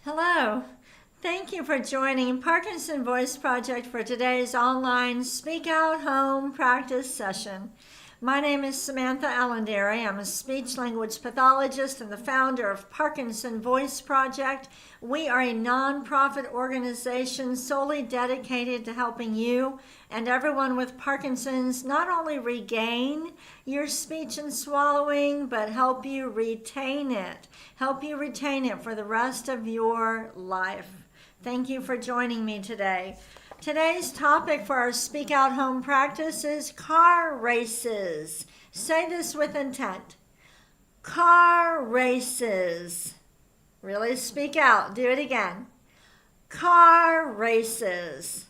Hello. Thank you for joining Parkinson Voice Project for today's online Speak Out Home practice session. My name is Samantha Allenderry. I'm a speech language pathologist and the founder of Parkinson Voice Project. We are a nonprofit organization solely dedicated to helping you and everyone with Parkinson's not only regain your speech and swallowing, but help you retain it. Help you retain it for the rest of your life. Thank you for joining me today. Today's topic for our Speak Out Home practice is car races. Say this with intent. Car races. Really speak out. Do it again. Car races.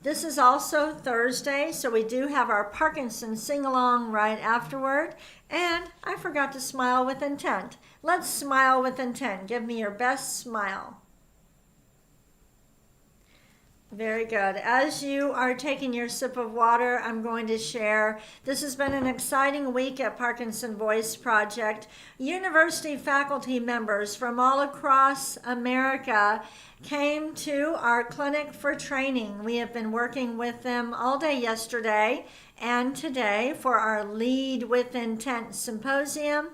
This is also Thursday, so we do have our Parkinson sing-along right afterward. And I forgot to smile with intent. Let's smile with intent. Give me your best smile. Very good. As you are taking your sip of water, I'm going to share. This has been an exciting week at Parkinson Voice Project. University faculty members from all across America came to our clinic for training. We have been working with them all day yesterday and today for our Lead with Intent Symposium.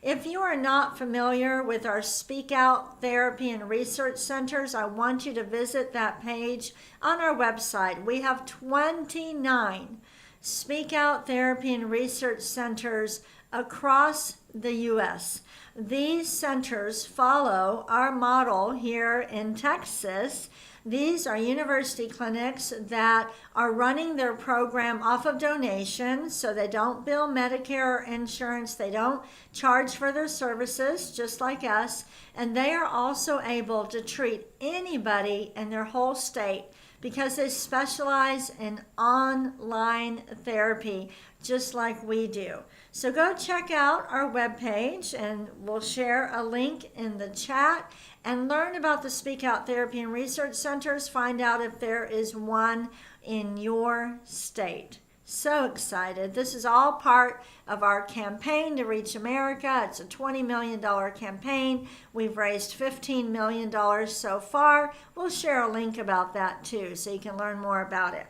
If you are not familiar with our Speak Out Therapy and Research Centers, I want you to visit that page on our website. We have 29 Speak Out Therapy and Research Centers across the U.S. These centers follow our model here in Texas. These are university clinics that are running their program off of donations, so they don't bill Medicare or insurance. They don't charge for their services, just like us. And they are also able to treat anybody in their whole state because they specialize in online therapy, just like we do. So go check out our webpage, and we'll share a link in the chat and learn about the Speak Out Therapy and Research Centers. Find out if there is one in your state. So excited. This is all part of our campaign to reach America. It's a $20 million campaign. We've raised $15 million so far. We'll share a link about that too, so you can learn more about it.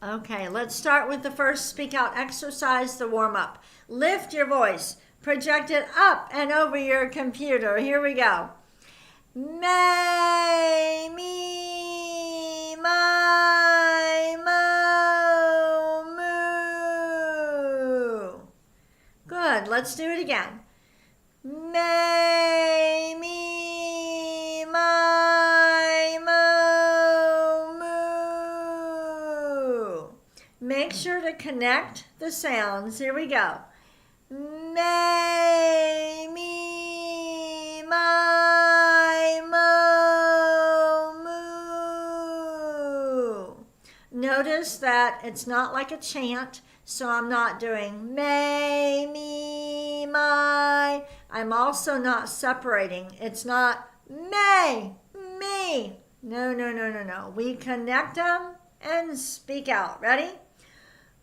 Okay, let's start with the first Speak Out exercise, the warm-up. Lift your voice. Project it up and over your computer. Here we go. May, me, my, mo, moo. Good, let's do it again. May, me, my, mo, moo. Make sure to connect the sounds. Here we go. May, me, my, mo, moo. Notice that it's not like a chant, so I'm not doing may, me, my. I'm also not separating. It's not may, me. No. We connect them and speak out. Ready?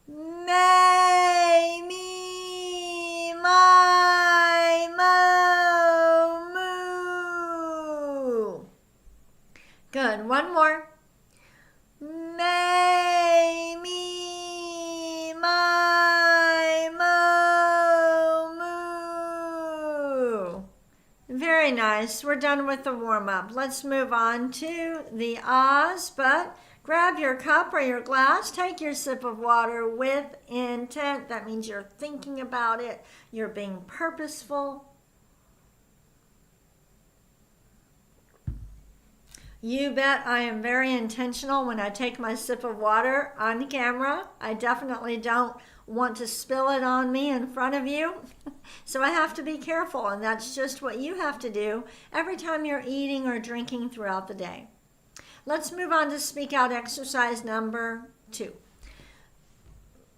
May, me, my, mo, moo. Good. One more. May, me, my, mo, moo. Very nice. We're done with the warm-up. Let's move on to the ahs, but grab your cup or your glass, take your sip of water with intent. That means you're thinking about it, you're being purposeful. You bet I am very intentional when I take my sip of water on camera. I definitely don't want to spill it on me in front of you. So I have to be careful, and that's just what you have to do every time you're eating or drinking throughout the day. Let's move on to Speak Out exercise number 2.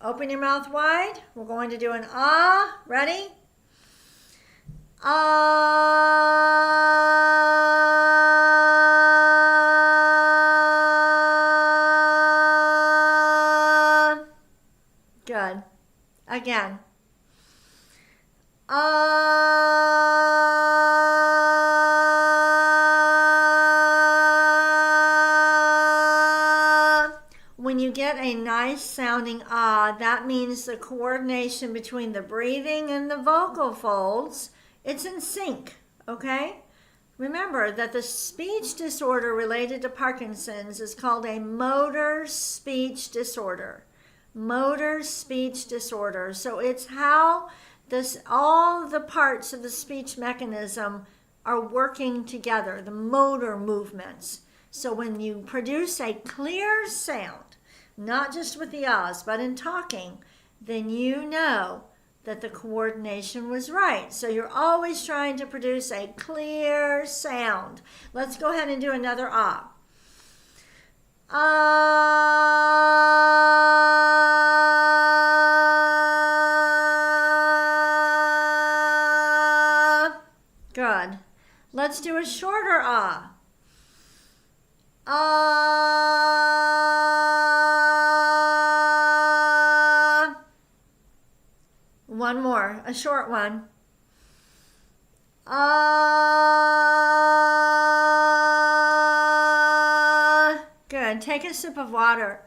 Open your mouth wide. We're going to do an ah. Ready? Ah. Good. Again. Ah. when you get a nice sounding ah, that means the coordination between the breathing and the vocal folds, it's in sync, okay? Remember that the speech disorder related to Parkinson's is called a motor speech disorder. Motor speech disorder. So it's how all the parts of the speech mechanism are working together, the motor movements. So when you produce a clear sound, not just with the ahs, but in talking, then you know that the coordination was right. So you're always trying to produce a clear sound. Let's go ahead and do another ah. Ah. Good. Let's do a shorter ah. Ah. One more, a short one. Ah. Good. Take a sip of water.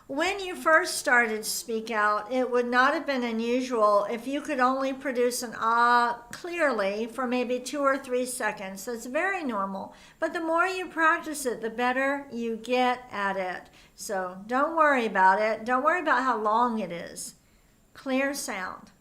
When you first started Speak Out, it would not have been unusual if you could only produce an ah clearly for maybe 2 or 3 seconds. That's very normal. But the more you practice it, the better you get at it. So don't worry about it. Don't worry about how long it is. Clear sound.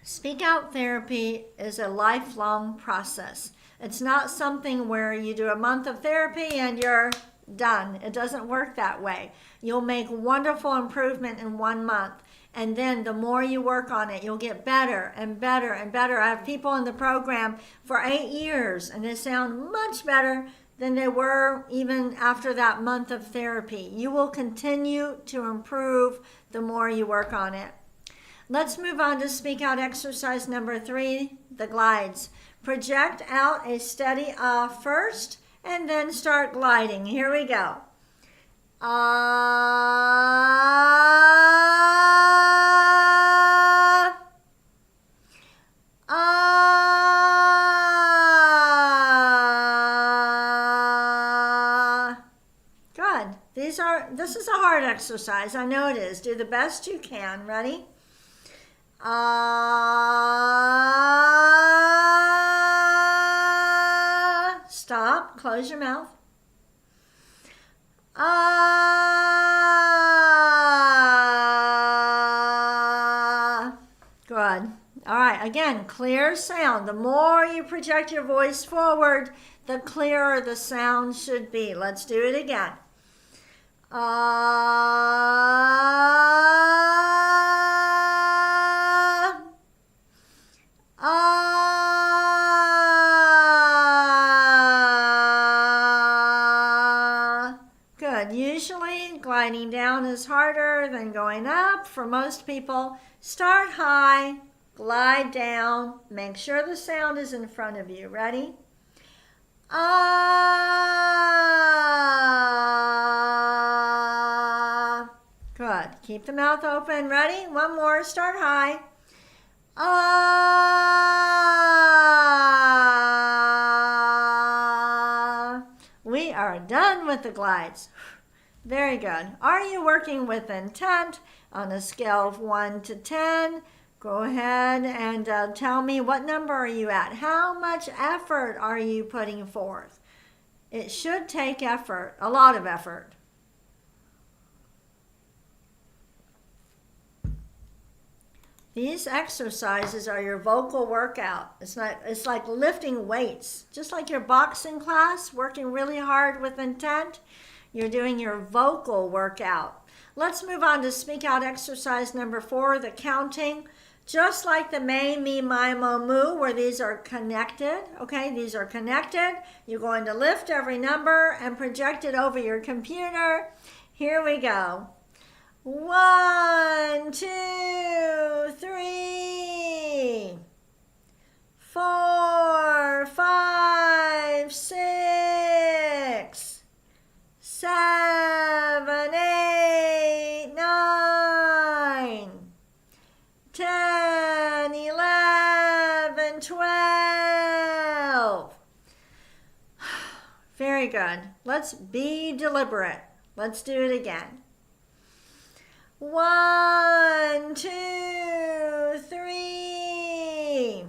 Speak Out therapy is a lifelong process. It's not something where you do a month of therapy and you're done. It doesn't work that way. You'll make wonderful improvement in 1 month. And then the more you work on it, you'll get better and better and better. I have people in the program for 8 years and they sound much better than they were even after that month of therapy. You will continue to improve the more you work on it. Let's move on to Speak Out exercise number 3, the glides. Project out a steady ah first and then start gliding. Here we go. Ah. Ah. Good. This is a hard exercise. I know it is. Do the best you can. Ready? Stop. Close your mouth. Good. All right. Again, clear sound. The more you project your voice forward, the clearer the sound should be. Let's do it again. Good. Usually gliding down is harder than going up. For most people, start high, glide down, make sure the sound is in front of you. Ready? Ah. Good. Keep the mouth open. Ready? One more. Start high. Ah. We are done with the glides. Very good. Are you working with intent on a scale of 1 to 10? Go ahead and tell me, what number are you at? How much effort are you putting forth? It should take effort, a lot of effort. These exercises are your vocal workout. It's like lifting weights. Just like your boxing class, working really hard with intent, you're doing your vocal workout. Let's move on to Speak Out exercise number 4, the counting. Just like the may, me, my, mo, moo, where these are connected, okay? These are connected. You're going to lift every number and project it over your computer. Here we go. 1, 2, 3, 4, 5, 6, 7, 8, 9, 10, 11, 12. Very Very good. Let's be deliberate. Let's do it again. 1, 2, 3,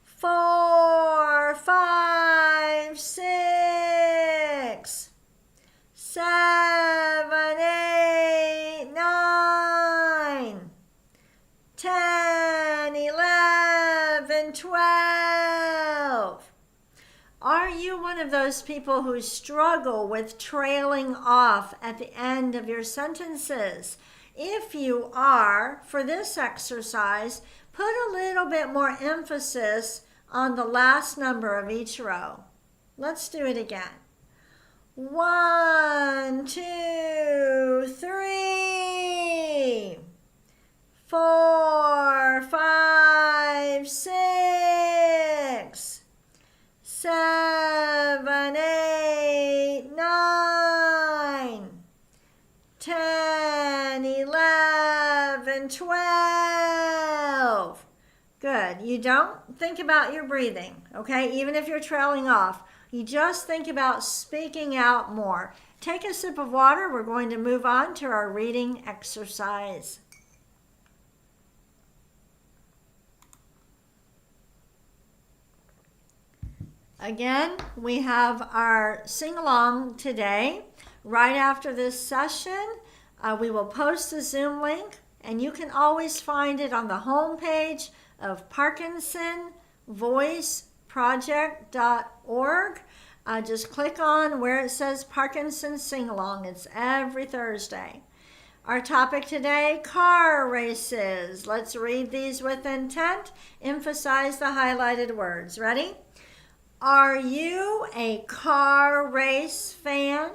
4, 5, 6, 7, 8, 9, 10, 11, 12. Are you one of those people who struggle with trailing off at the end of your sentences? If you are, for this exercise, put a little bit more emphasis on the last number of each row. Let's do it again. 1, 2, 3, 4, 5, 6, 7, 8, 9, 10, 11, 12. Good. You don't think about your breathing, okay? Even if you're trailing off, you just think about speaking out more. Take a sip of water. We're going to move on to our reading exercise. Again, we have our sing-along today. Right after this session, we will post the Zoom link, and you can always find it on the home page of ParkinsonVoiceProject.org. Just click on where it says Parkinson Sing-Along. It's every Thursday. Our topic today, car races. Let's read these with intent. Emphasize the highlighted words. Ready? Are you a car race fan?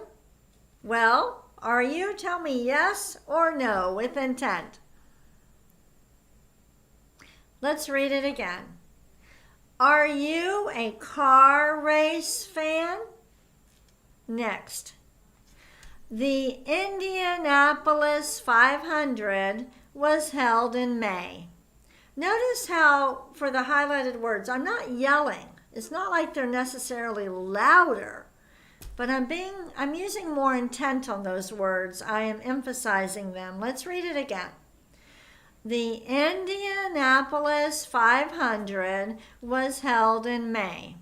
Well, are you? Tell me yes or no with intent. Let's read it again. Are you a car race fan? Next. The Indianapolis 500 was held in May. Notice how, for the highlighted words, I'm not yelling. It's not like they're necessarily louder, but I'm using more intent on those words. I am emphasizing them. Let's read it again. The Indianapolis 500 was held in May.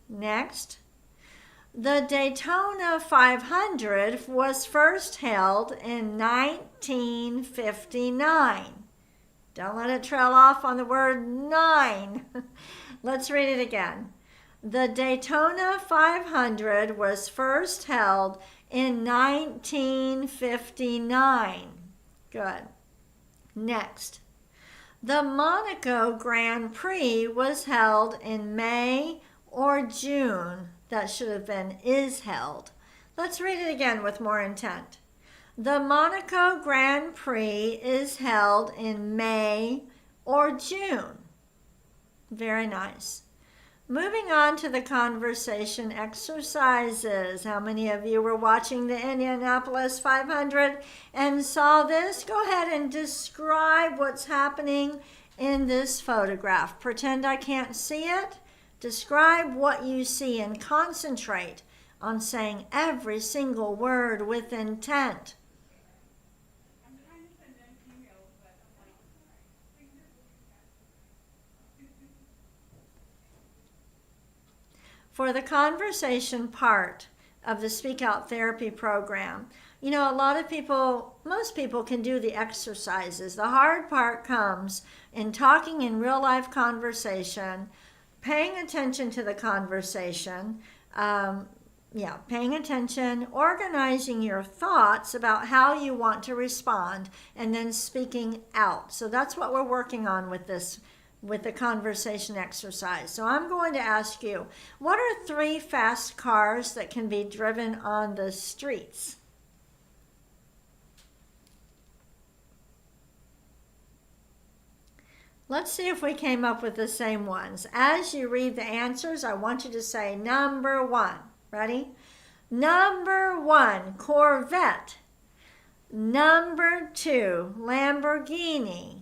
Next. The Daytona 500 was first held in 1959. Don't let it trail off on the word 9. Let's read it again. The Daytona 500 was first held in 1959. Good. Next. The Monaco Grand Prix was held in May or June. That should have been is held. Let's read it again with more intent. The Monaco Grand Prix is held in May or June. Very nice. Moving on to the conversation exercises. How many of you were watching the Indianapolis 500 and saw this? Go ahead and describe what's happening in this photograph. Pretend I can't see it. Describe what you see and concentrate on saying every single word with intent. For the conversation part of the Speak Out Therapy program, you know, most people can do the exercises. The hard part comes in talking in real life conversation, paying attention to the conversation, paying attention, organizing your thoughts about how you want to respond, and then speaking out. So that's what we're working on with the conversation exercise. So I'm going to ask you, what are 3 fast cars that can be driven on the streets? Let's see if we came up with the same ones. As you read the answers, I want you to say number 1. Ready? Number 1, Corvette. Number 2, Lamborghini.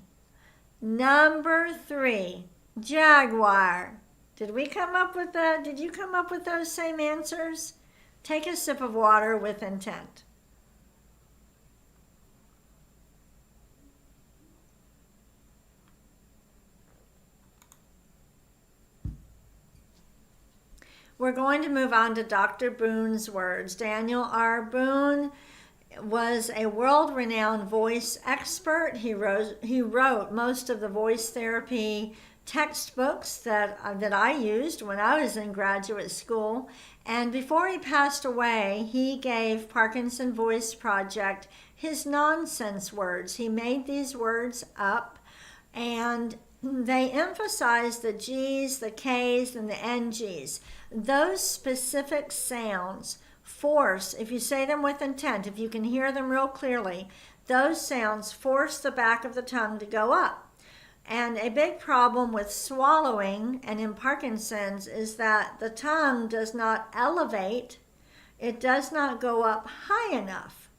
Number 3, Jaguar. Did we come up with that? Did you come up with those same answers? Take a sip of water with intent. We're going to move on to Dr. Boon's words. Daniel R. Boon was a world-renowned voice expert. He wrote most of the voice therapy textbooks that I used when I was in graduate school. And before he passed away, he gave Parkinson Voice Project his nonsense words. He made these words up, and they emphasize the G's, the K's, and the NG's. Those specific sounds force, if you say them with intent, if you can hear them real clearly, those sounds force the back of the tongue to go up. And a big problem with swallowing and in Parkinson's is that the tongue does not elevate, it does not go up high enough.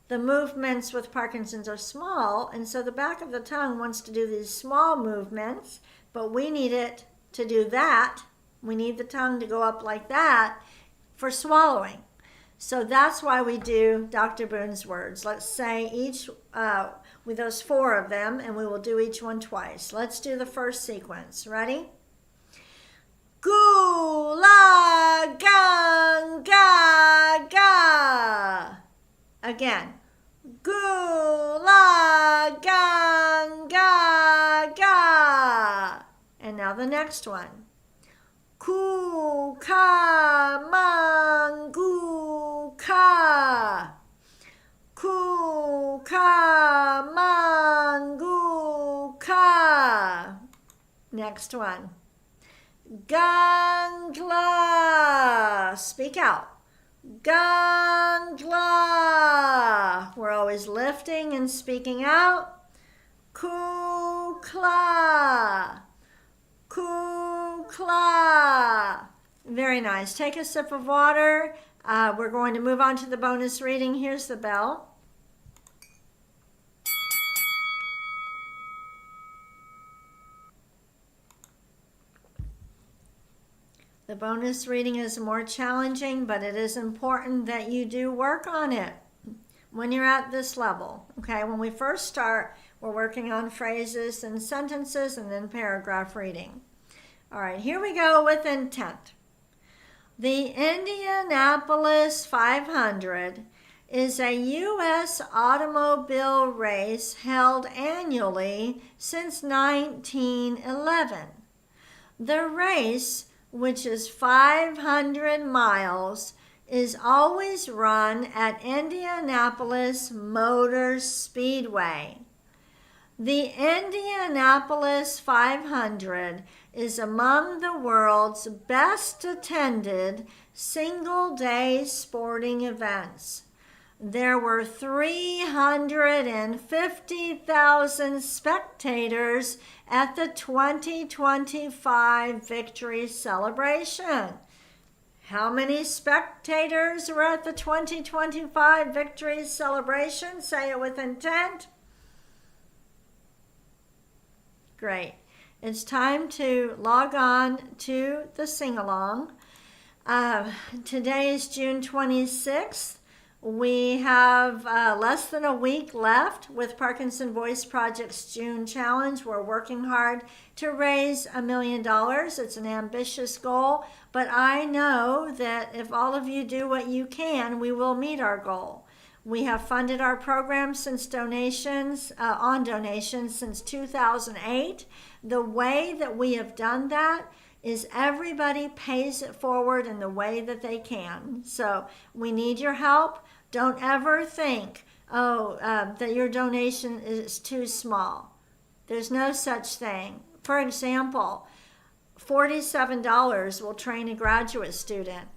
The movements with Parkinson's are small, and so the back of the tongue wants to do these small movements, but we need it to do that. We need the tongue to go up like that for swallowing. So that's why we do Dr. Boon's words. Let's say each, with those 4 of them, and we will do each one twice. Let's do the first sequence. Ready? Gu, la, gung, ga, ga. Again. Gu, la, gung, ga, ga. And now the next one. Ku, ka, man, gu, ka. Ku, ka, man, gu, ka. Next one. Gangla. Speak out. Gangla. We're always lifting and speaking out. Kukla. Kukla. Very nice. Take a sip of water. We're going to move on to the bonus reading. Here's the bell. The bonus reading is more challenging, but it is important that you do work on it when you're at this level. Okay, when we first start, we're working on phrases and sentences and then paragraph reading. All right, here we go with intent. The Indianapolis 500 is a U.S. automobile race held annually since 1911. The race, which is 500 miles, is always run at Indianapolis Motor Speedway. The Indianapolis 500 is among the world's best attended single-day sporting events. There were 350,000 spectators at the 2025 victory celebration. How many spectators were at the 2025 victory celebration? Say it with intent. Great. It's time to log on to the sing-along. Today is June 26th. We have less than a week left with Parkinson Voice Project's June Challenge. We're working hard to raise $1 million. It's an ambitious goal, but I know that if all of you do what you can, we will meet our goal. We have funded our program since donations since 2008. The way that we have done that is everybody pays it forward in the way that they can. So we need your help. Don't ever think, that your donation is too small. There's no such thing. For example, $47 will train a graduate student.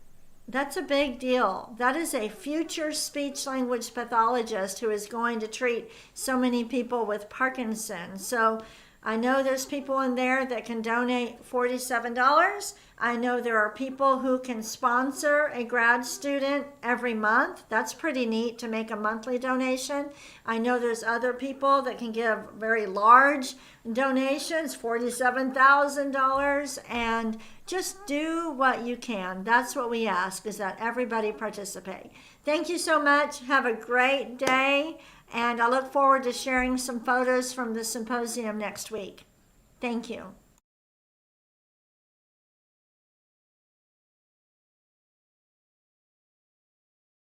That's a big deal. That is a future speech language pathologist who is going to treat so many people with Parkinson. So I know there's people in there that can donate $47. I know there are people who can sponsor a grad student every month. That's pretty neat to make a monthly donation. I know there's other people that can give very large donations, $47,000, and just do what you can. That's what we ask, is that everybody participate. Thank you so much. Have a great day. And I look forward to sharing some photos from the symposium next week. Thank you.